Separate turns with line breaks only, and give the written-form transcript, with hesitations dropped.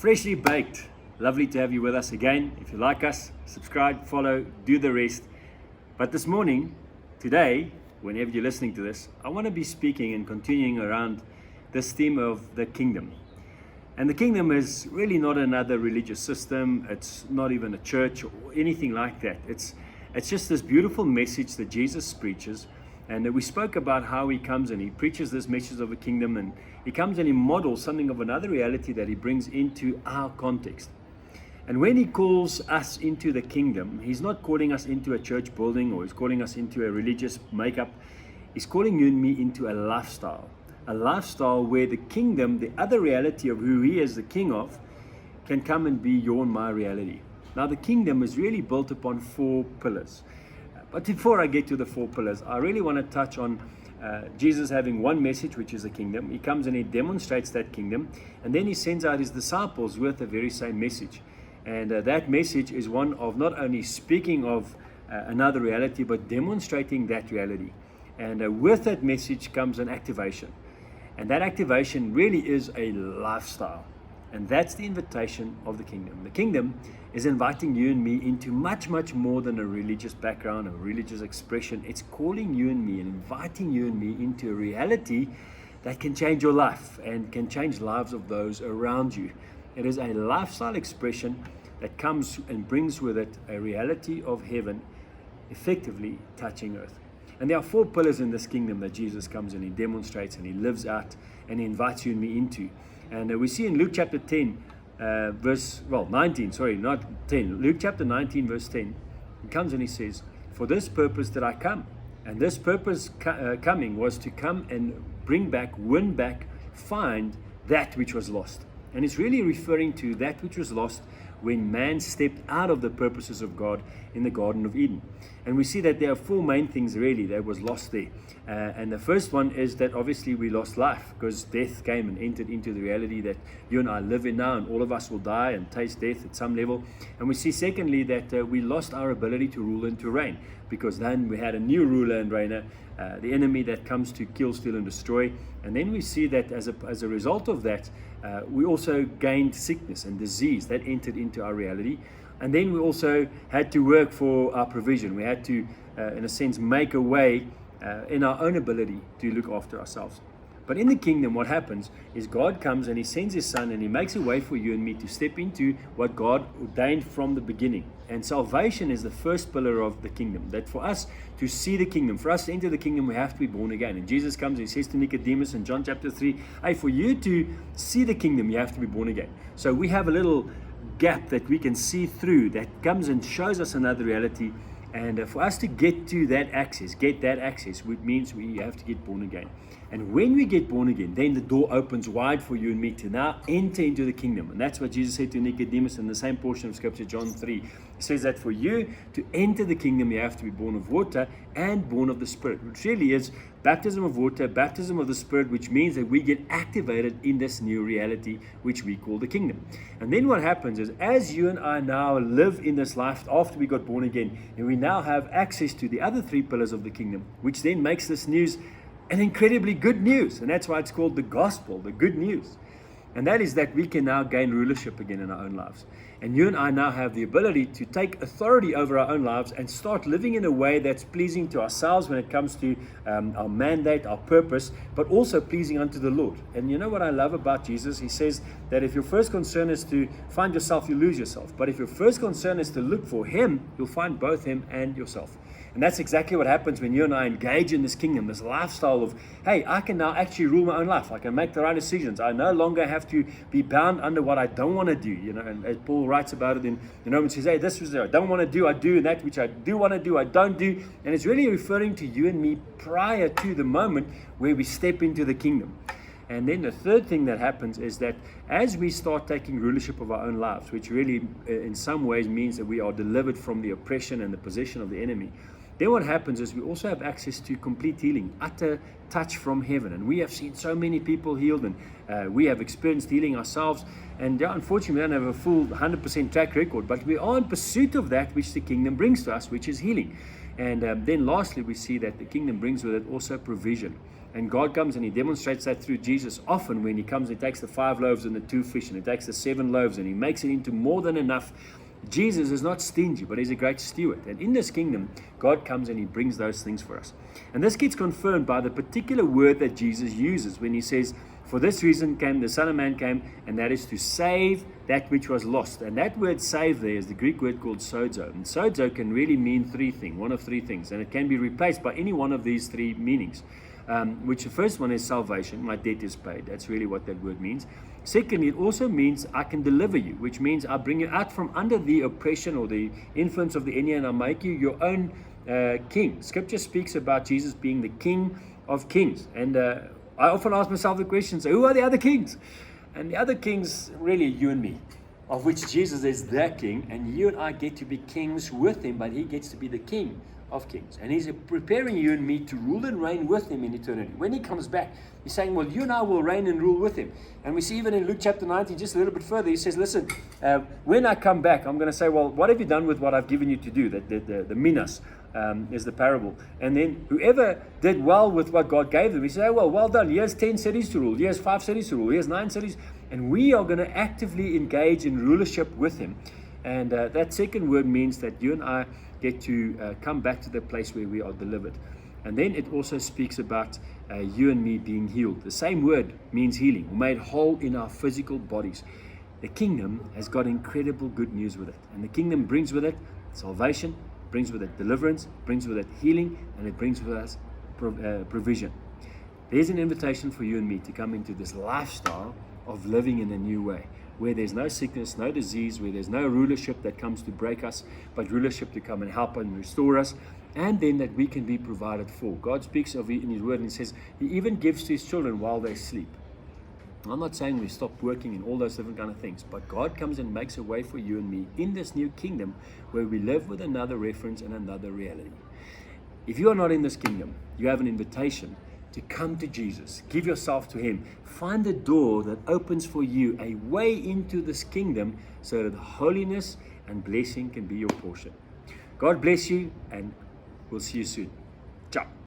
Freshly baked. Lovely to have you with us again. If you like us, subscribe, follow, do the rest. But this morning, today, whenever you're listening to this, I want to be speaking and continuing around this theme of the kingdom. And the kingdom is really not another religious system. It's not even a church or anything like that. It's just this beautiful message that Jesus preaches. And we spoke about how he comes and he preaches this message of the kingdom, and he comes and he models something of another reality that he brings into our context. And when he calls us into the kingdom, he's not calling us into a church building or he's calling us into a religious makeup. He's calling you and me into a lifestyle where the kingdom, the other reality of who he is the king of, can come and be your and my reality. Now, the kingdom is really built upon four pillars. But before I get to the four pillars, I really want to touch on Jesus having one message, which is the kingdom. He comes and he demonstrates that kingdom, and then he sends out his disciples with the very same message. And that message is one of not only speaking of another reality, but demonstrating that reality. And with that message comes an activation. And that activation really is a lifestyle. And that's the invitation of the kingdom. The kingdom is inviting you and me into much, much more than a religious background, a religious expression. It's calling you and me and inviting you and me into a reality that can change your life and can change lives of those around you. It is a lifestyle expression that comes and brings with it a reality of heaven effectively touching earth. And there are four pillars in this kingdom that Jesus comes and he demonstrates and he lives out and he invites you and me into. And we see in Luke chapter 10, 19, sorry, not 10. Luke chapter 19, verse 10, he comes and he says, "For this purpose did I come." And this purpose coming was to come and bring back, win back, find that which was lost. And it's really referring to that which was lost when man stepped out of the purposes of God in the Garden of Eden. And we see that there are four main things really that was lost there. And the first one is that obviously we lost life because death came and entered into the reality that you and I live in now, and all of us will die and taste death at some level. And we see secondly that we lost our ability to rule and to reign, because then we had a new ruler and reigner, the enemy that comes to kill, steal and destroy. And then we see that as a result of that, we also gained sickness and disease that entered into our reality. And then we also had to work for our provision. We had to, in a sense, make a way in our own ability to look after ourselves. But in the kingdom, what happens is God comes and he sends his son and he makes a way for you and me to step into what God ordained from the beginning. And salvation is the first pillar of the kingdom. That for us to see the kingdom, for us to enter the kingdom, we have to be born again. And Jesus comes and he says to Nicodemus in John chapter 3, hey, for you to see the kingdom, you have to be born again. So we have a little gap that we can see through that comes and shows us another reality. And for us to get to that access, which means we have to get born again. And when we get born again, then the door opens wide for you and me to now enter into the kingdom. And that's what Jesus said to Nicodemus in the same portion of Scripture, John 3. He says that for you to enter the kingdom, you have to be born of water and born of the Spirit, which really is baptism of water, baptism of the Spirit, which means that we get activated in this new reality, which we call the kingdom. And then what happens is, as you and I now live in this life after we got born again, and we now have access to the other three pillars of the kingdom, which then makes this news an incredibly good news. And that's why it's called the gospel, the good news. And that is that we can now gain rulership again in our own lives. And you and I now have the ability to take authority over our own lives and start living in a way that's pleasing to ourselves when it comes to our mandate, our purpose, but also pleasing unto the Lord. And you know what I love about Jesus? He says that if your first concern is to find yourself, you lose yourself. But if your first concern is to look for him, you'll find both him and yourself. And that's exactly what happens when you and I engage in this kingdom, this lifestyle of, hey, I can now actually rule my own life. I can make the right decisions. I no longer have to be bound under what I don't want to do. You know, and as Paul writes about it in Romans, says, hey, this was I don't want to do, I do, and that which I do want to do, I don't do. And it's really referring to you and me prior to the moment where we step into the kingdom. And then the third thing that happens is that as we start taking rulership of our own lives, which really in some ways means that we are delivered from the oppression and the possession of the enemy, then what happens is we also have access to complete healing, utter touch from heaven. And we have seen so many people healed, and we have experienced healing ourselves. And unfortunately, we don't have a full 100% track record, but we are in pursuit of that which the kingdom brings to us, which is healing. And then lastly, we see that the kingdom brings with it also provision. And God comes and he demonstrates that through Jesus. Often when he comes, he takes the 5 loaves and the 2 fish, and he takes the 7 loaves and he makes it into more than enough. Jesus is not stingy, but he's a great steward. And in this kingdom, God comes and he brings those things for us. And this gets confirmed by the particular word that Jesus uses when he says, for this reason came the Son of Man came, and that is to save that which was lost. And that word save there is the Greek word called sozo. And sozo can really mean 3 things, one of 3 things. And it can be replaced by any one of these 3 meanings. Which the first one is salvation. My debt is paid. That's really what that word means. Secondly, it also means I can deliver you, which means I bring you out from under the oppression or the influence of the enemy, and I make you your own king. Scripture speaks about Jesus being the King of Kings. And I often ask myself the question, so who are the other kings? And the other kings, really you and me, of which Jesus is the king, and you and I get to be kings with him, but he gets to be the King of Kings. And he's preparing you and me to rule and reign with him in eternity. When he comes back, he's saying, well, you and I will reign and rule with him. And we see even in Luke chapter 19, just a little bit further, he says, listen, when I come back, I'm going to say, well, what have you done with what I've given you to do? The minas is the parable. And then whoever did well with what God gave them, he says, oh, well done. Here's 10 cities to rule. Here's 5 cities to rule. Here's 9 cities. And we are going to actively engage in rulership with him. And that second word means that you and I get to come back to the place where we are delivered. And then it also speaks about you and me being healed. The same word means healing. We're made whole in our physical bodies. The kingdom has got incredible good news with it. And the kingdom brings with it salvation, brings with it deliverance, brings with it healing, and it brings with us provision. There's an invitation for you and me to come into this lifestyle of living in a new way, where there's no sickness, no disease, where there's no rulership that comes to break us, but rulership to come and help and restore us, and then that we can be provided for. God speaks of it in his word, and he says he even gives to his children while they sleep. I'm not saying we stop working and all those different kind of things, but God comes and makes a way for you and me in this new kingdom where we live with another reference and another reality. If you are not in this kingdom, you have an invitation to come to Jesus, give yourself to him, find a door that opens for you a way into this kingdom so that holiness and blessing can be your portion. God bless you, and we'll see you soon. Ciao.